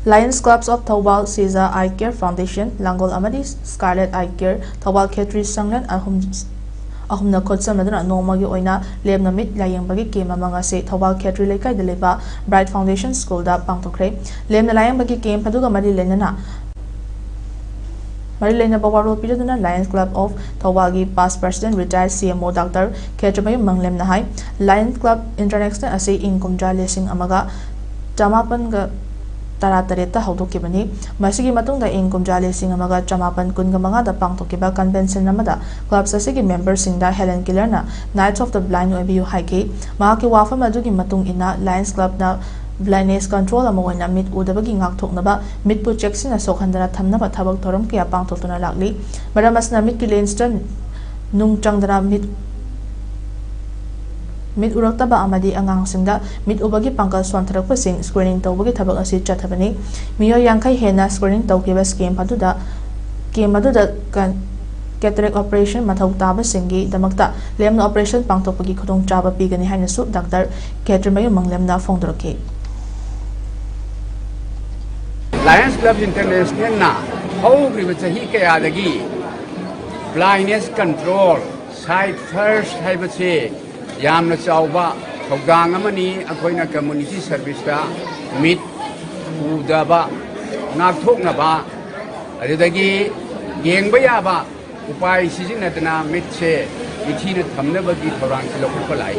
Lions Clubs of Thawal Caesar Eye Care Foundation, Langol Amadi Scarlet Eye Care, Thawal Khetri Sanglan ahumna khotsa maduna nomagi oina lemna mit layengbagi game amanga se Thawal Khetri lekai de leba Bright Foundation School da pangthokkhre lemna layengbagi game paduga mari lenana Marilena Bawaro Pidana Lions Club of Thawalgi past president retired CMO Dr. Khetrabayu Manglemna Hai Lions Club International ase income jalesing amaga Jamapan ga Taratareta Haudokibani, Masigi Matunda income jalesing amaga Jamapan Kungamanga da Pangtokiba Convention Namada, Club Sasigi members in da Helen Killerna, Knights of the Blind Obu Haiki, Mahaki Wafa Madugi Matung ina Lions Club na blindness control amawina mit udabagi ngakthoknaba mitpu checksina sokhandana thamnaba thabak thoram kya pangthokna lakli maramasna mit ki lenston nung changdana mit uraktaba amadi angangsingda mit ubagi pangkal swantharakpa sing screening tawbagi thabak asi chathabani miyo yangkai hena screening tawkiba scheme paduda kan cataract operation mathau taba singi damakta lemna operation pangthokpagi khudong chaba pigani haina su Dr. Khetrabayu Manglemna phongdorke Lions Club International na hogriba chahi kayadagi blindness control side first haibase yamna chawba thogdang amani akoina community service ta mit udaba ngakthoknaba adudagi yengba yaba upai sizinatna mitse ithina thamnabagi thorang silokpa lai